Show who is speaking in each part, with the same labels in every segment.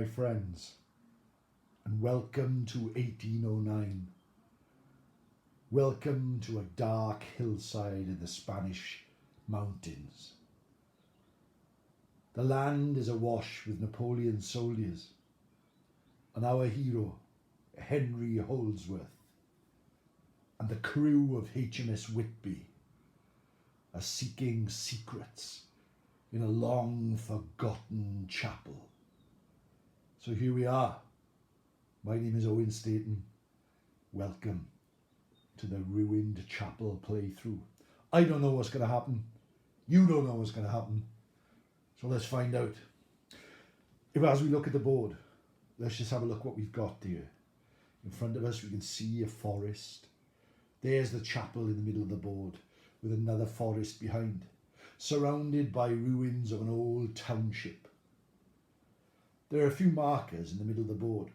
Speaker 1: my friends, and welcome to 1809. Welcome to a dark hillside in the Spanish mountains. The land is awash with Napoleon's soldiers, and our hero, Henry Holdsworth, and the crew of HMS Whitby are seeking secrets in a long forgotten chapel. So here we are. My name is Owen Staton. Welcome to the ruined chapel playthrough. I don't know what's going to happen. You don't know what's going to happen. So let's find out. As we look at the board, let's just have a look what we've got here. In front of us we can see a forest. There's the chapel in the middle of the board with another forest behind, surrounded by ruins of an old township. There are a few markers in the middle of the board,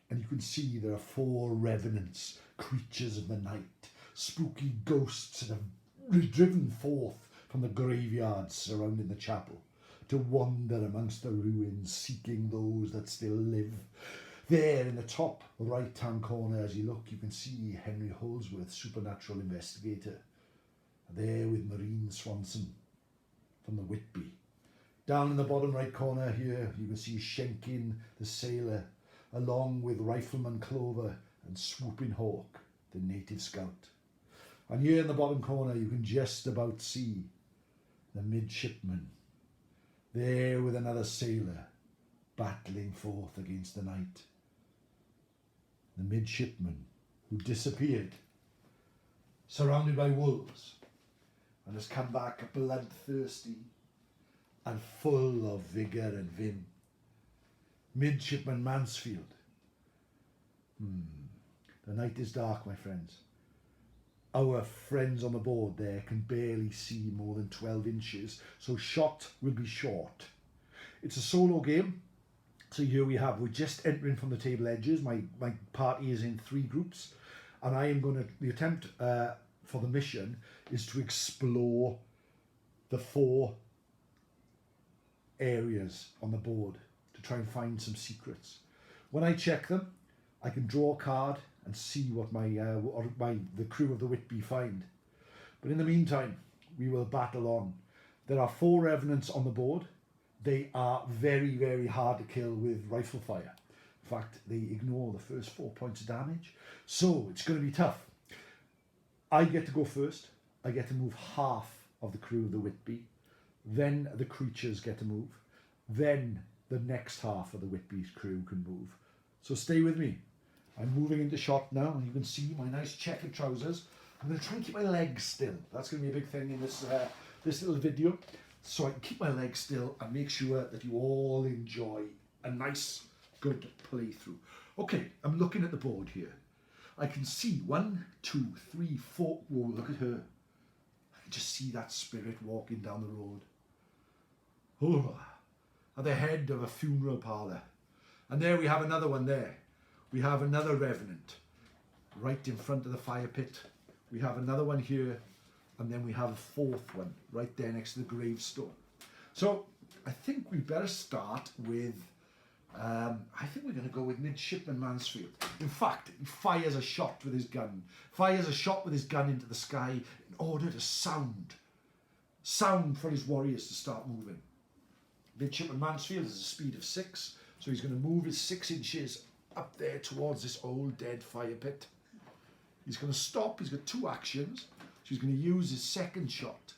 Speaker 1: and you can see there are 4 revenants, creatures of the night, spooky ghosts that have driven forth from the graveyards surrounding the chapel to wander amongst the ruins, seeking those that still live. There in the top right hand corner, as you look, you can see Henry Holdsworth, supernatural investigator. There with Marine Swanson from the Whitby. Down in the bottom right corner here, you can see Shenkin the sailor, along with Rifleman Clover and Swooping Hawk, the native scout. And here in the bottom corner, you can just about see the midshipman, there with another sailor, battling forth against the night. The midshipman who disappeared, surrounded by wolves, and has come back bloodthirsty and full of vigour and vim. Midshipman Mansfield. The night is dark, my friends. Our friends on the board there can barely see more than 12 inches, so shot will be short. It's a solo game, so here we have, we're just entering from the table edges. My party is in 3 groups, and I am going to, the attempt for the mission is to explore the 4 areas on the board to try and find some secrets. When I check them, I can draw a card and see what the crew of the Whitby find. But in the meantime, we will battle on. There are 4 revenants on the board. They are very, very hard to kill with rifle fire. In fact, they ignore the first 4 points of damage. So it's going to be tough. I get to go first. I get to move half of the crew of the Whitby. Then the creatures get to move. Then the next half of the Whitby's crew can move. So stay with me. I'm moving into shot now, and you can see my nice checkered trousers. I'm going to try and keep my legs still. That's going to be a big thing in this little video. So I can keep my legs still and make sure that you all enjoy a nice, good playthrough. Okay, I'm looking at the board here. I can see 1, 2, 3, 4. Whoa, look at her. I can just see that spirit walking down the road. Oh, at the head of a funeral parlour. And there we have another one there. We have another revenant right in front of the fire pit. We have another one here, and then we have a 4th one right there next to the gravestone. So I think we better start with, I think we're going to go with Midshipman Mansfield. In fact, he fires a shot with his gun. Fires a shot with his gun into the sky in order to sound for his warriors to start moving. Midshipman Mansfield has a speed of 6, so he's going to move his 6 inches up there towards this old dead fire pit. He's going to stop. He's got 2 actions. So he's going to use his 2nd shot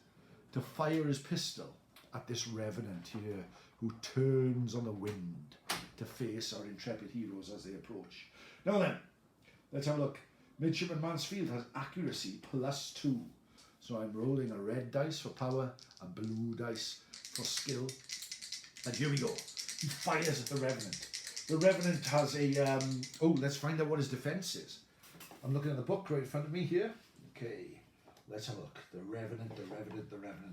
Speaker 1: to fire his pistol at this revenant here who turns on the wind to face our intrepid heroes as they approach. Now then, let's have a look. Midshipman Mansfield has accuracy +2. So I'm rolling a red dice for power, a blue dice for skill. And here we go. He fires at the revenant. The revenant has a, let's find out what his defense is. I'm looking at the book right in front of me here. Okay, let's have a look. The revenant.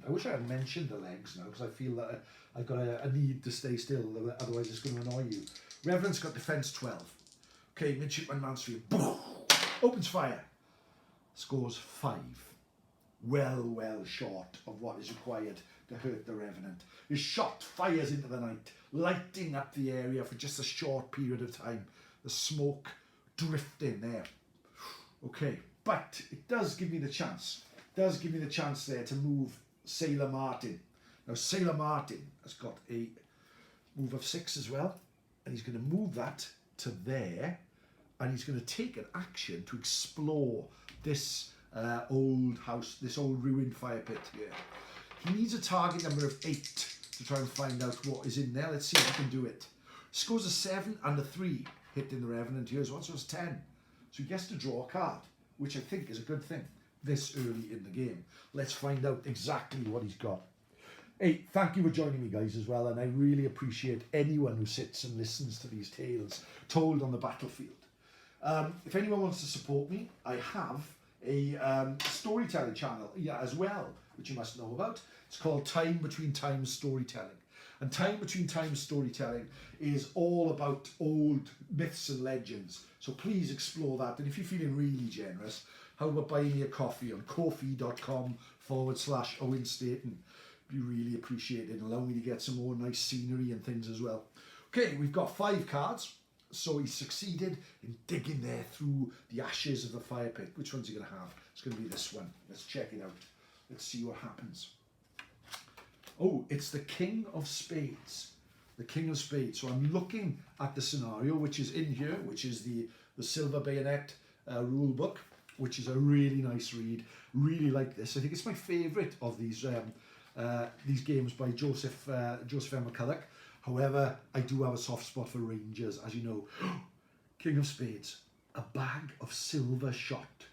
Speaker 1: I wish I had mentioned the legs now, because I feel that I've got a need to stay still, otherwise it's going to annoy you. Revenant's got defense 12. Okay, Midshipman Mansfield, boom, opens fire. Scores 5. Well short of what is required to hurt the Revenant. His shot fires into the night, lighting up the area for just a short period of time. The smoke drifting there. Okay, but it does give me the chance. There to move Sailor Martin. Now, Sailor Martin has got a move of 6 as well, and he's going to move that to there, and he's going to take an action to explore this old house, this old ruined fire pit here. He needs a target number of 8 to try and find out what is in there. Let's see if he can do it. Scores a 7 and a 3, hitting the Revenant here as well, so it's 10. So he gets to draw a card, which I think is a good thing this early in the game. Let's find out exactly what he's got. Hey, thank you for joining me, guys, as well, and I really appreciate anyone who sits and listens to these tales told on the battlefield. If anyone wants to support me, I have a storytelling channel as well, which you must know about. It's called Time Between Times Storytelling. And Time Between Times Storytelling is all about old myths and legends. So please explore that. And if you're feeling really generous, how about buying me a coffee on ko-fi.com/Owen Staton. Be really appreciated and allow me to get some more nice scenery and things as well. Okay, we've got 5 cards. So he succeeded in digging there through the ashes of the fire pit. Which one's he going to have? It's going to be this one. Let's check it out. Let's see what happens. Oh, it's the King of Spades. The King of Spades. So I'm looking at the scenario, which is in here, which is the Silver Bayonet rule book, which is a really nice read. Really like this. I think it's my favourite of these games by Joseph M. McCulloch. However, I do have a soft spot for Rangers, as you know. King of Spades. A bag of silver shot.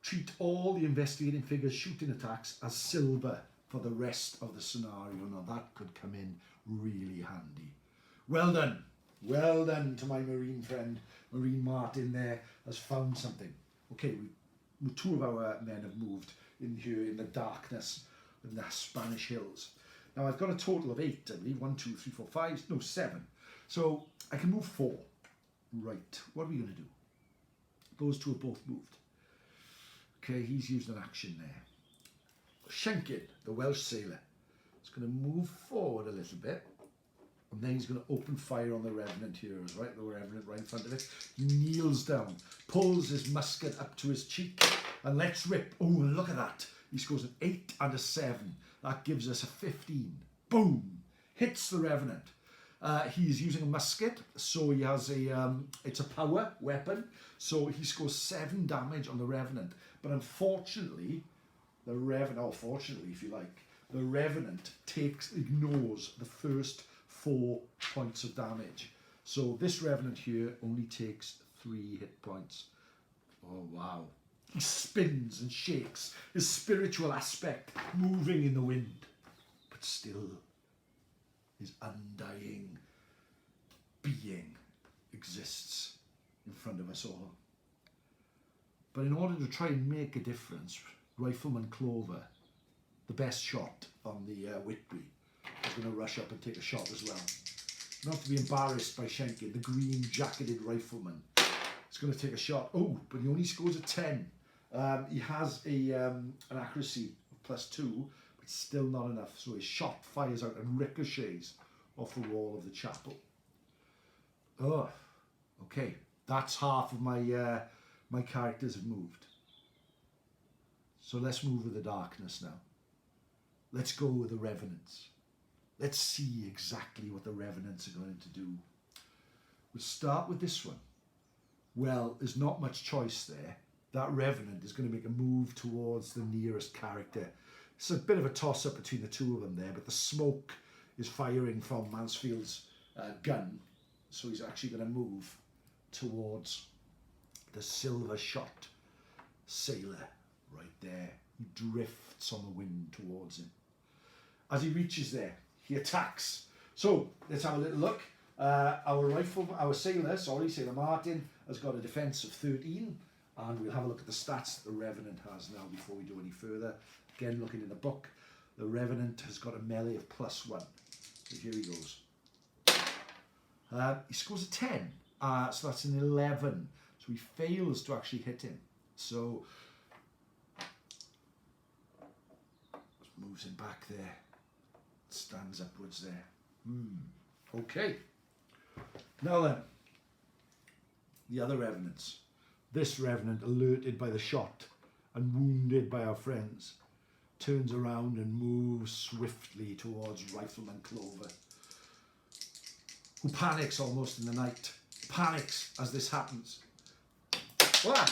Speaker 1: Treat all the investigating figures shooting attacks as silver for the rest of the scenario. Now that could come in really handy. Well done. Well done to my Marine friend. Marine Martin there has found something. Okay, 2 of our men have moved in here in the darkness in the Spanish hills. Now I've got a total of 8, I believe. 1, 2, 3, 4, 5, no 7. So I can move 4. Right, what are we going to do? Those 2 have both moved. Okay, he's used an action there. Schenkin, the Welsh sailor, is going to move forward a little bit, and then he's going to open fire on the Revenant here, right? The Revenant right in front of it. He kneels down, pulls his musket up to his cheek, and lets rip. Oh, look at that. He scores an 8 and a 7. That gives us a 15. Boom! Hits the Revenant. He's using a musket, so he has it's a power weapon, so he scores 7 damage on the Revenant. But unfortunately, fortunately if you like, the Revenant ignores the first 4 points of damage. So this Revenant here only takes 3 hit points. Oh wow. He spins and shakes, his spiritual aspect moving in the wind, but still his undying being exists in front of us all. But in order to try and make a difference, Rifleman Clover, the best shot on the Whitby, is going to rush up and take a shot as well. Not to be embarrassed by Schenkin, the green jacketed rifleman. He's going to take a shot. Oh, but he only scores a 10. He has an accuracy of +2, but still not enough. So his shot fires out and ricochets off the wall of the chapel. Oh, okay. That's half of my my characters have moved. So let's move with the darkness now. Let's go with the Revenants. Let's see exactly what the Revenants are going to do. We'll start with this one. Well, there's not much choice there. That Revenant is going to make a move towards the nearest character. It's a bit of a toss-up between the 2 of them there, but the smoke is firing from Mansfield's gun, so he's actually going to move towards the silver shot sailor right there. He drifts on the wind towards him. As he reaches there, he attacks. So let's have a little look. Our Sailor Martin, has got a defense of 13, and we'll have a look at the stats that the Revenant has now before we do any further. Again, looking in the book, the Revenant has got a melee of +1. So here he goes. He scores a 10, so that's an 11. So he fails to actually hit him. So moves him back there. stands upwards there. Okay. Now then, the other revenants. This revenant, alerted by the shot and wounded by our friends, turns around and moves swiftly towards Rifleman Clover, who panics almost in the night. Panics as this happens. Well,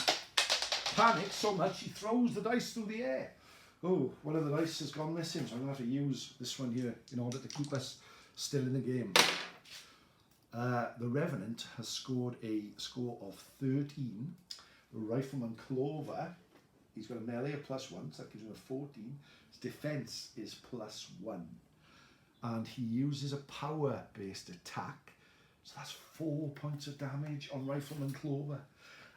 Speaker 1: panics so much he throws the dice through the air. Oh, one of the dice has gone missing, so I'm going to have to use this one here in order to keep us still in the game. The Revenant has scored a score of 13. The Rifleman Clover, he's got a melee of +1, so that gives him a 14. His defense is +1. And he uses a power-based attack, so that's 4 points of damage on Rifleman Clover.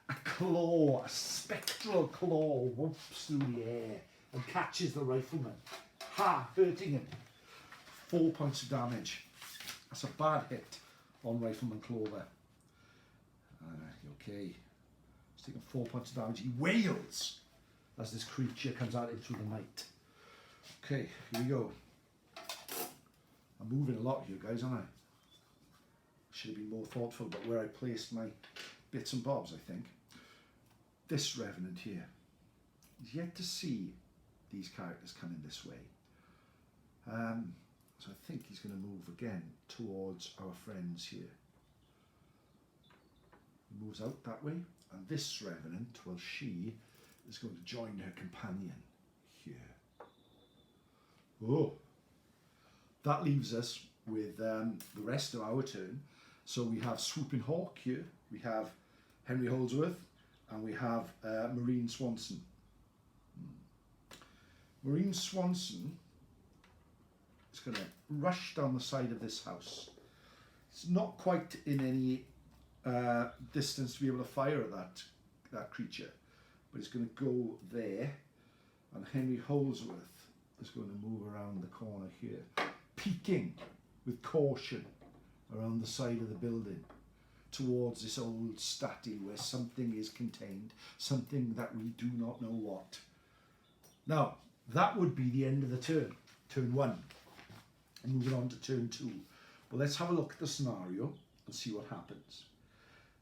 Speaker 1: A claw, a spectral claw, whoops through the air and catches the rifleman, hurting him. 4 points of damage. That's a bad hit on Rifleman Clover. Okay, he's taking 4 points of damage. He wails as this creature comes at him through the night. Okay, here we go. I'm moving a lot here, guys, aren't I? Should have been more thoughtful about where I placed my bits and bobs, I think. This Revenant here is yet to see these characters coming this way. So I think he's going to move again towards our friends here. He moves out that way, and this Revenant, well, she is going to join her companion here. Oh, that leaves us with the rest of our turn. So we have Swooping Hawk here, we have Henry Holdsworth, and we have Marine Swanson. Marine Swanson is going to rush down the side of this house. It's not quite in any distance to be able to fire at that creature, but it's going to go there, and Henry Holdsworth is going to move around the corner here, peeking with caution around the side of the building towards this old statue where something is contained, something that we do not know what. Now, that would be the end of the turn 1. And moving on to turn 2. But let's have a look at the scenario and see what happens.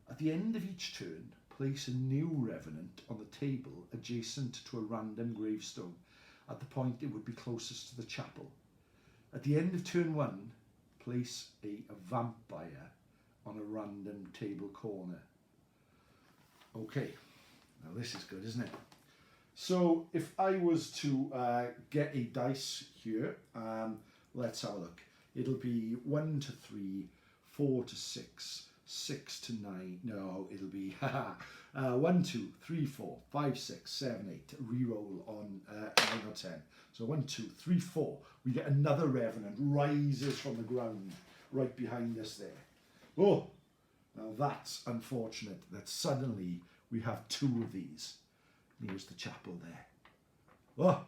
Speaker 1: At the end of each turn, place a new Revenant on the table adjacent to a random gravestone at the point it would be closest to the chapel. At the end of turn 1, place a vampire on a random table corner. Okay, now this is good, isn't it? So if I was to get a dice here, let's have a look. It'll be 1 to 3, 4 to 6, 6 to 9. No, it'll be 1, 2, 3, 4, 5, 6, 7, 8. Reroll on 9 or 10. So 1, 2, 3, 4. We get another Revenant rises from the ground right behind us there. Oh, now that's unfortunate that suddenly we have 2 of these. Here's the chapel there. Oh,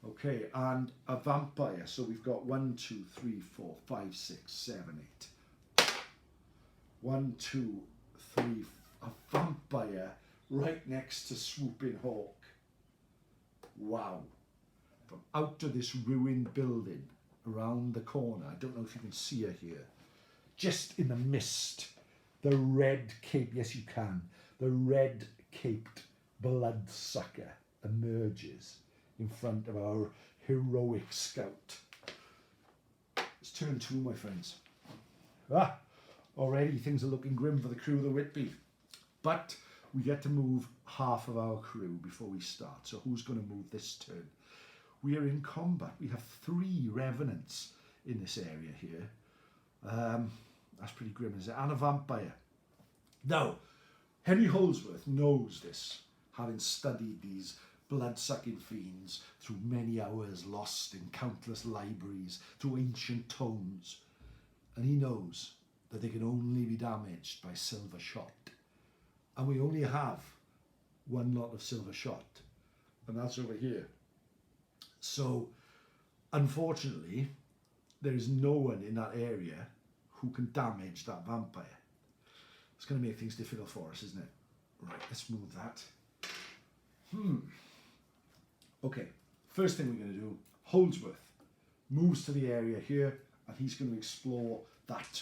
Speaker 1: okay, and a vampire. So we've got 1, 2, 3, 4, 5, 6, 7, 8. 1, 2, 3, a vampire right next to Swooping Hawk. Wow. From out of this ruined building around the corner, I don't know if you can see her here, just in the mist, the red cape, yes you can, the red caped bloodsucker emerges in front of our heroic scout. It's turn 2, my friends. Already things are looking grim for the crew of the Whitby, but we get to move half of our crew before we start. So who's going to move this turn? We are in combat. We have 3 Revenants in this area here. That's pretty grim, isn't it? And a vampire. Now, Henry Holdsworth knows this, having studied these blood-sucking fiends through many hours lost in countless libraries, through ancient tomes. And he knows that they can only be damaged by silver shot. And we only have 1 lot of silver shot, and that's over here. So, unfortunately, there is no one in that area who can damage that vampire. It's going to make things difficult for us, isn't it? Right, let's move that. Okay, first thing we're going to do, Holdsworth. moves to the area here, and he's going to explore that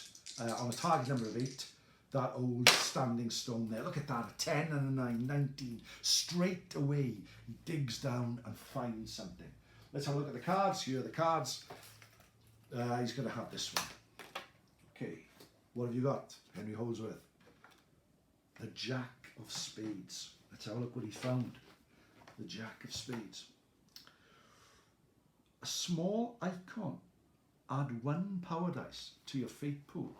Speaker 1: on a target number of 8. That old standing stone there. Look at that, a 10 and a 9, 19. Straight away, he digs down and finds something. Let's have a look at the cards. Here are the cards. He's going to have this one. Okay, what have you got, Henry Holdsworth? The Jack of Spades. Let's have a look what he found. The Jack of Spades. A small icon. Add 1 power dice to your fate pool.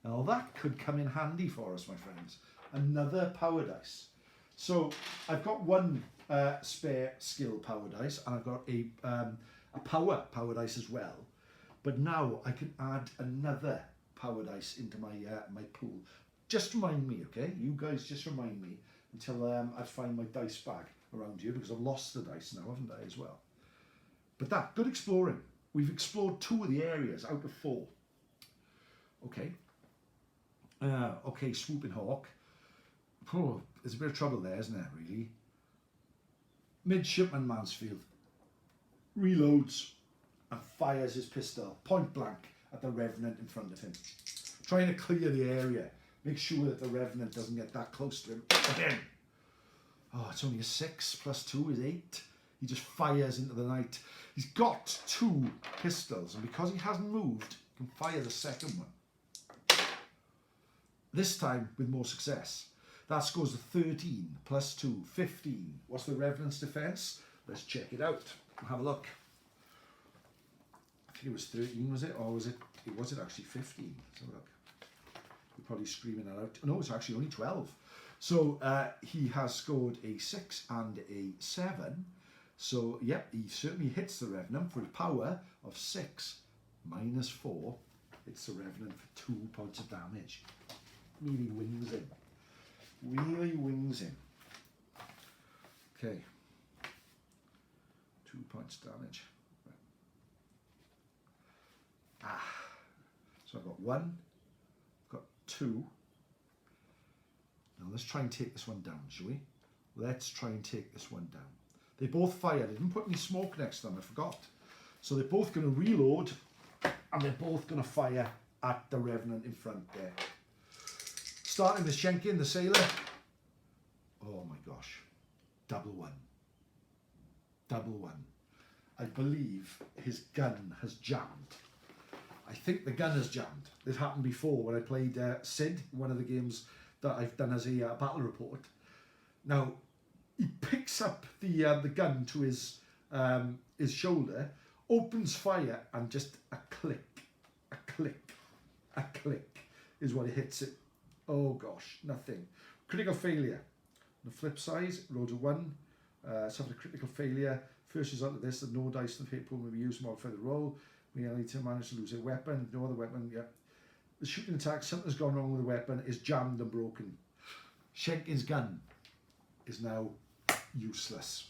Speaker 1: Now that could come in handy for us, my friends. Another power dice. So I've got 1 spare skill power dice, and I've got a power dice as well. But now I can add another power dice into my my pool. Just remind me, okay? You guys just remind me until I find my dice bag around here, because I've lost the dice now, haven't I, as well? But that, good exploring. We've explored 2 of the areas out of 4. Okay. Okay, Swooping Hawk. Oh, there's a bit of trouble there, isn't there, really? Midshipman Mansfield reloads and fires his pistol point blank at the Revenant in front of him, trying to clear the area. Make sure that the Revenant doesn't get that close to him. Again. Oh, it's only a 6 plus 2 is 8. He just fires into the night. He's got 2 pistols, and because he hasn't moved, he can fire the second one. This time with more success. That scores a 13 plus 2, 15. What's the Revenant's defense? Let's check it out. Have a look. I think it was 13, was it? Or was it actually 15? Let's have a look. You're probably screaming that out. No, it's actually only 12. So he has scored a 6 and a 7. So, yep, he certainly hits the Revenant for a power of 6 minus 4. Hits the Revenant for 2 points of damage. Really wings him. Really wings him. Okay. 2 points damage. So I've got 1. I've got 2. Now let's try and take this one down, shall we? Let's try and take this one down. They both fired. I didn't put any smoke next to them, I forgot. So they're both going to reload, and they're both going to fire at the Revenant in front there. Starting with Schenkin, the sailor. Oh my gosh. Double 1. Double 1. I believe his gun has jammed. I think the gun has jammed. This happened before when I played Sid, one of the games that I've done as a battle report. Now, he picks up the gun to his shoulder, opens fire, and just a click is what it hits it. Oh gosh, nothing. Critical failure. On the flip side, rolled a 1. Suffered a critical failure. First result of this, that no dice in the fate pool may be used to modify the roll. We only to manage to lose a weapon. No other weapon. Yeah. The shooting attack, something's gone wrong with the weapon, is jammed and broken. Schenkin's gun is now useless.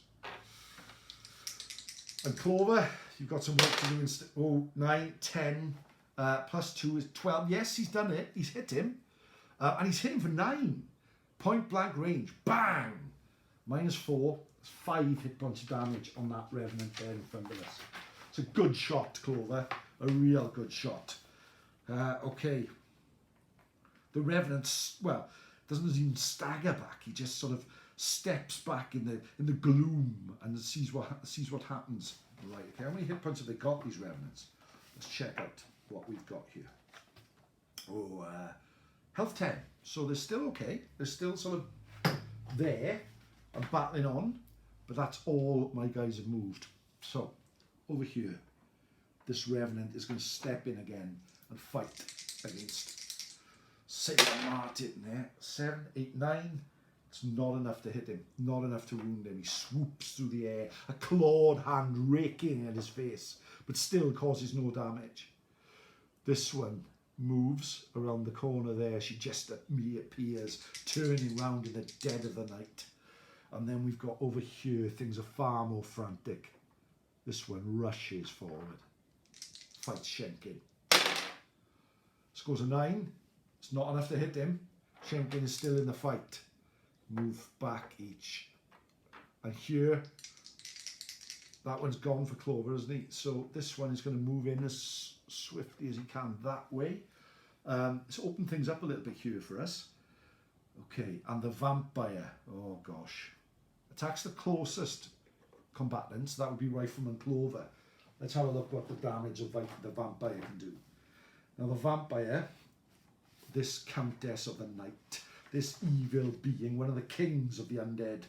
Speaker 1: And Clover, you've got some work to do. 9, 10, plus 2 is 12. Yes, he's done it. He's hit him. And he's hit him for 9. Point blank range. Bang! Minus 4. That's 5 hit points of damage on that Revenant there in front of us. It's a good shot, Clover. A real good shot. Okay. The Revenant, well, doesn't even stagger back. He just sort of steps back in the gloom and sees what happens. Right, okay, how many hit points have they got, these Revenants? Let's check out what we've got here. Oh, health 10. So they're still okay. They're still sort of there and battling on, but that's all my guys have moved. So, over here, this Revenant is going to step in again and fight against Sailor Martin there. 7, 8, 9. It's not enough to hit him, not enough to wound him. He swoops through the air, a clawed hand raking at his face, but still causes no damage. This one moves around the corner there. She just appears, turning round in the dead of the night. And then we've got over here, things are far more frantic. This one rushes forward, fights Schenkin. Scores a 9. It's not enough to hit him. Schenkin is still in the fight. Move back each. And here, That one's gone for Clover, isn't he? So this one is going to move in as swiftly as he can that way. Let's open things up a little bit here for us. Okay, and the vampire, oh gosh, attacks the closest combatants. That would be Rifleman Clover. Let's have a look what the damage of the vampire can do. Now the vampire, this Countess of the Night, this evil being, one of the kings of the undead,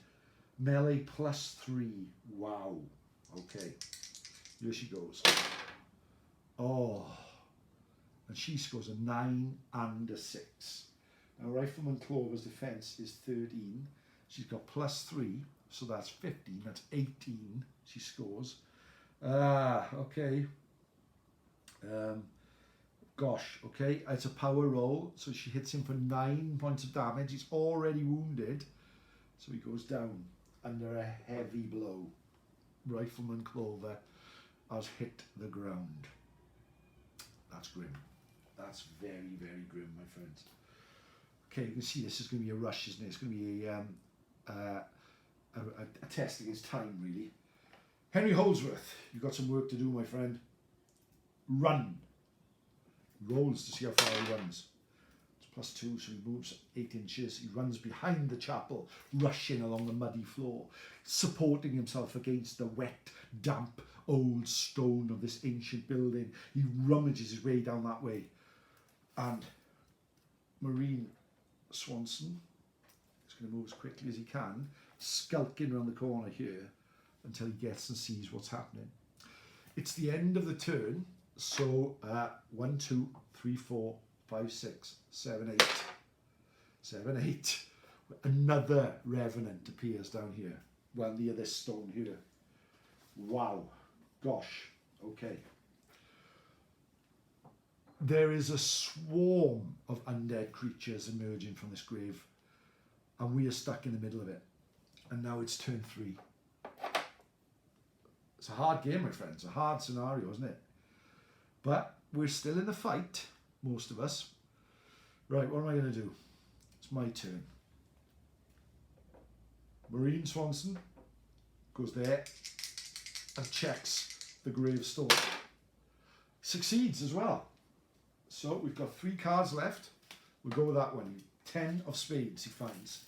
Speaker 1: melee +3. Wow. Okay, here she goes. Oh, and she scores a 9 and a 6. Now Rifleman Clover's defense is 13. She's got +3, so that's 15. That's 18 she scores. Okay. Gosh, okay, it's a power roll, so she hits him for 9 points of damage. He's already wounded, so he goes down under a heavy blow. Rifleman Clover has hit the ground. That's grim. That's very, very grim, my friends. Okay, you can see this is going to be a rush, isn't it? It's going to be a test against time, really. Henry Holdsworth, you've got some work to do, my friend. Run. Rolls to see how far he runs. It's +2, so he moves 8 inches. He runs behind the chapel, rushing along the muddy floor, supporting himself against the wet, damp, old stone of this ancient building. He rummages his way down that way. And Marine Swanson is going to move as quickly as he can, skulking around the corner here until he gets and sees what's happening. It's the end of the turn, so 1, 2, 3, 4, 5, 6, 7, 8. 7, 8. Another revenant appears down here. Well, near this stone here. Wow. Gosh. Okay. There is a swarm of undead creatures emerging from this grave, and we are stuck in the middle of it. And now it's turn 3. It's a hard game, my friends. A hard scenario, isn't it? But we're still in the fight, most of us. Right, what am I going to do? It's my turn. Marine Swanson goes there and checks the gravestone. Succeeds as well. So we've got 3 cards left. We'll go with that one. 10 of spades he finds.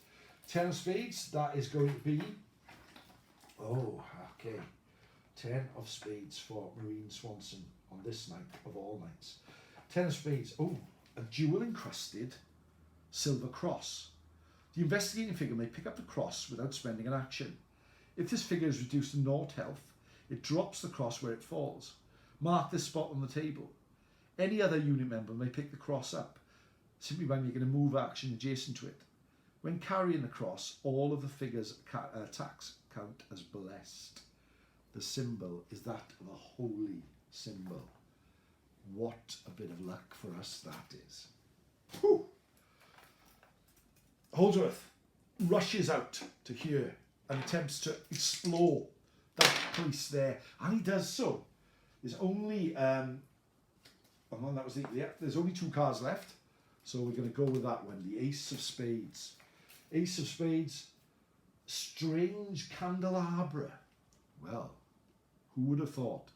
Speaker 1: 10 of spades, that is going to be... Oh, okay. 10 of spades for Marine Swanson on this night of all nights. 10 of spades. Oh, a jewel-encrusted silver cross. The investigating figure may pick up the cross without spending an action. If this figure is reduced to 0 health, it drops the cross where it falls. Mark this spot on the table. Any other unit member may pick the cross up, simply by making a move action adjacent to it. When carrying the cross, all of the figure's attacks count as blessed. The symbol is that of a holy symbol. What a bit of luck for us that is. Whew. Holdsworth rushes out to here and attempts to explore that place there, and he does so. There's only there's only 2 cards left, so we're going to go with that one, the Ace of Spades. Ace of Spades, strange candelabra. Well, who would have thought?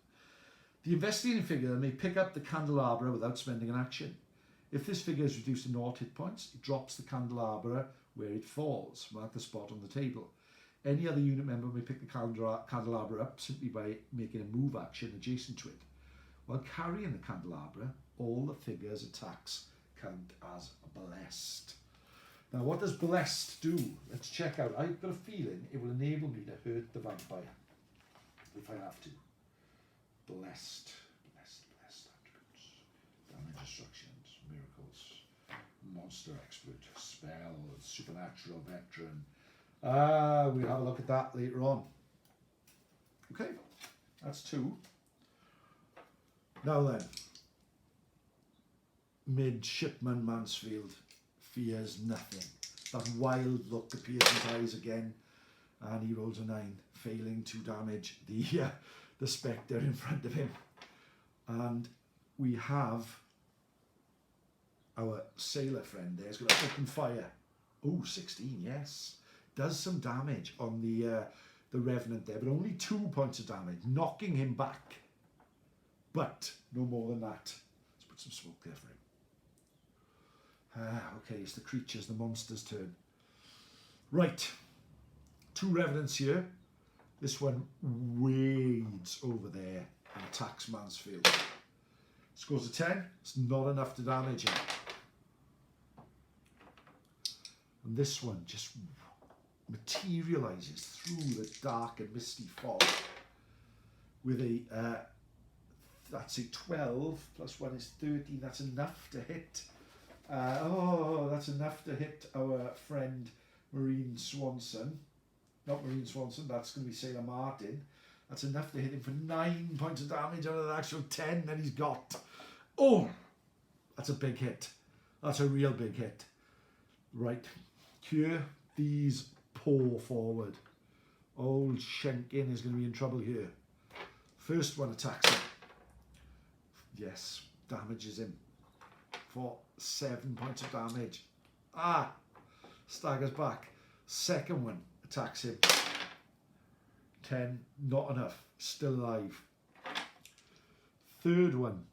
Speaker 1: The investigating figure may pick up the candelabra without spending an action. If this figure is reduced to 0 hit points, it drops the candelabra where it falls. Mark the spot on the table. Any other unit member may pick the candelabra up simply by making a move action adjacent to it. While carrying the candelabra, all the figure's attacks count as blessed. Now, what does blessed do? Let's check out. I've got a feeling it will enable me to hurt the vampire if I have to. Blessed attributes, damage, instructions, miracles, monster expert, spell, supernatural veteran. We'll have a look at that later on. Okay, that's 2. Now then, Midshipman Mansfield fears nothing. That wild look appears in his eyes again, and he rolls a 9, failing to damage the spectre in front of him. And we have our sailor friend there. He's going to open fire. Oh, 16, yes. Does some damage on the the Revenant there, but only 2 points of damage, knocking him back. But no more than that. Let's put some smoke there for him. Okay, it's the creatures, the monster's turn. Right, 2 Revenants here. This one wades over there and attacks Mansfield. Scores a 10. It's not enough to damage him. And this one just materialises through the dark and misty fog with a, that's a 12, plus 1 is 13. That's enough to hit. That's enough to hit our friend Marine Swanson. Not Marine Swanson, that's going to be Sailor Martin. That's enough to hit him for 9 points of damage out of the actual 10 that he's got. Oh, that's a big hit. That's a real big hit. Right, cure these pour forward. Old Schenkin is going to be in trouble here. First one attacks him. Yes, damages him for 7 points of damage. Staggers back. Second one attacks him. 10, not enough. Still alive. Third one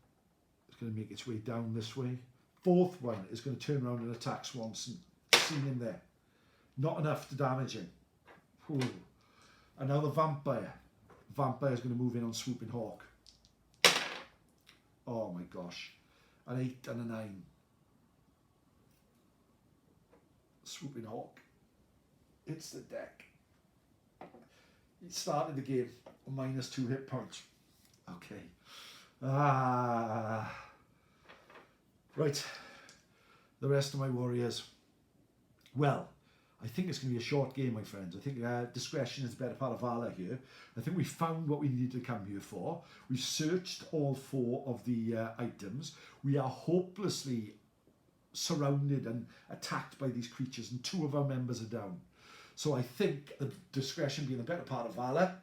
Speaker 1: is going to make its way down this way. Fourth one is going to turn around and attack Swanson. Seen him there. Not enough to damage him. Ooh. And now the vampire. Vampire is going to move in on Swooping Hawk. Oh my gosh. An 8 and a 9. Swooping Hawk. It's the deck. He started the game on -2 hit points. Okay. Right. The rest of my warriors. Well, I think it's going to be a short game, my friends. I think discretion is the better part of valor here. I think we found what we needed to come here for. We've searched all 4 of the items. We are hopelessly surrounded and attacked by these creatures, and 2 of our members are down. So I think, the discretion being the better part of valor,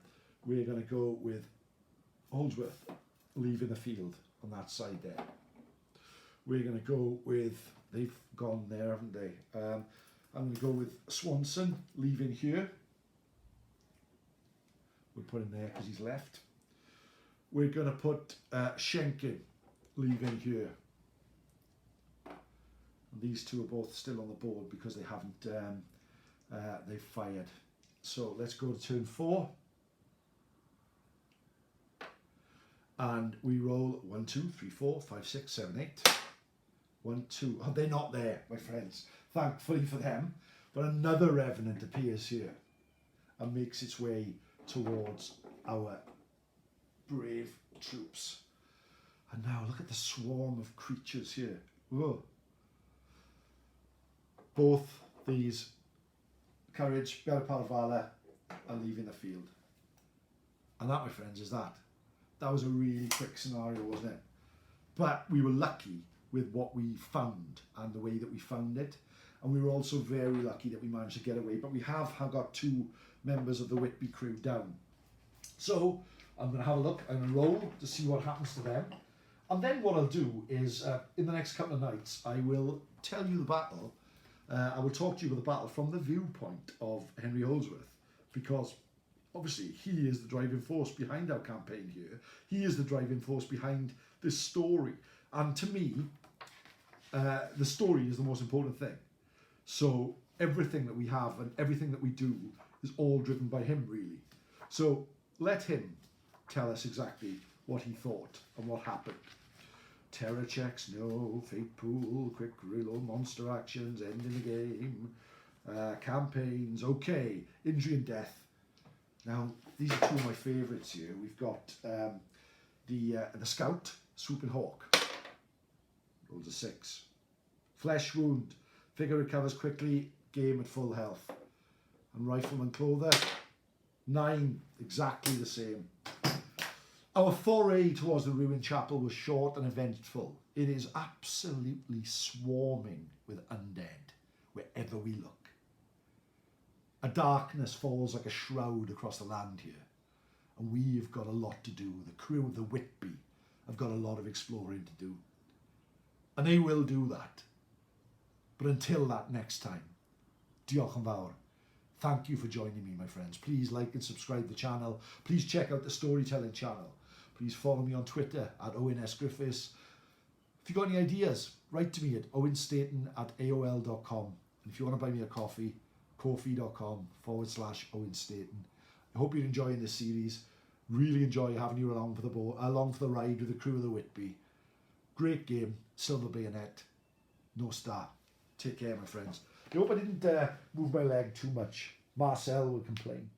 Speaker 1: we're going to go with Holdsworth leaving the field on that side there. We're going to go with, they've gone there, haven't they? I'm going to go with Swanson leaving here. We'll put him there because he's left. We're going to put Schenkin leaving here. And these 2 are both still on the board because they haven't, they've fired. So let's go to turn 4. And we roll 1, 2, 3, 4, 5, 6, 7, 8. 1, 2. Oh, they're not there, my friends. Thankfully for them. But another Revenant appears here and makes its way towards our brave troops. And now look at the swarm of creatures here. Whoa. Both these, courage, better part of valor, are leaving the field. And that, my friends, is that. That was a really quick scenario, wasn't it? But we were lucky with what we found and the way that we found it. And we were also very lucky that we managed to get away. But we have got 2 members of the Whitby crew down. So I'm going to have a look. I'm going to roll to see what happens to them. And then what I'll do is, in the next couple of nights, I will tell you the battle. I will talk to you about the battle from the viewpoint of Henry Holdsworth. Because obviously he is the driving force behind our campaign here. He is the driving force behind this story. And to me, the story is the most important thing. So everything that we have and everything that we do is all driven by him, really. So let him tell us exactly what he thought and what happened. Terror checks, no. Fate pool, quick reload, monster actions, ending the game. Campaigns, okay. Injury and death. Now, these are 2 of my favourites here. We've got the Scout, Swooping Hawk. Rolls a 6. Flesh wound. Figure recovers quickly. Game at full health. And Rifleman Clother. 9. Exactly the same. Our foray towards the ruined chapel was short and eventful. It is absolutely swarming with undead wherever we look. A darkness falls like a shroud across the land here. And we've got a lot to do. The crew of the Whitby have got a lot of exploring to do. And they will do that. But until that next time, diolch yn fawr. Thank you for joining me, my friends. Please like and subscribe the channel. Please check out the storytelling channel. Please follow me on Twitter at Owen S. Griffiths. If you've got any ideas, write to me at owenstaton@aol.com. And if you want to buy me a coffee, ko-fi.com/Owen Staton. I hope you're enjoying this series. Really enjoy having you along for the ride with the crew of the Whitby. Great game, silver bayonet, no star. Take care, my friends. I hope I didn't move my leg too much. Marcel will complain.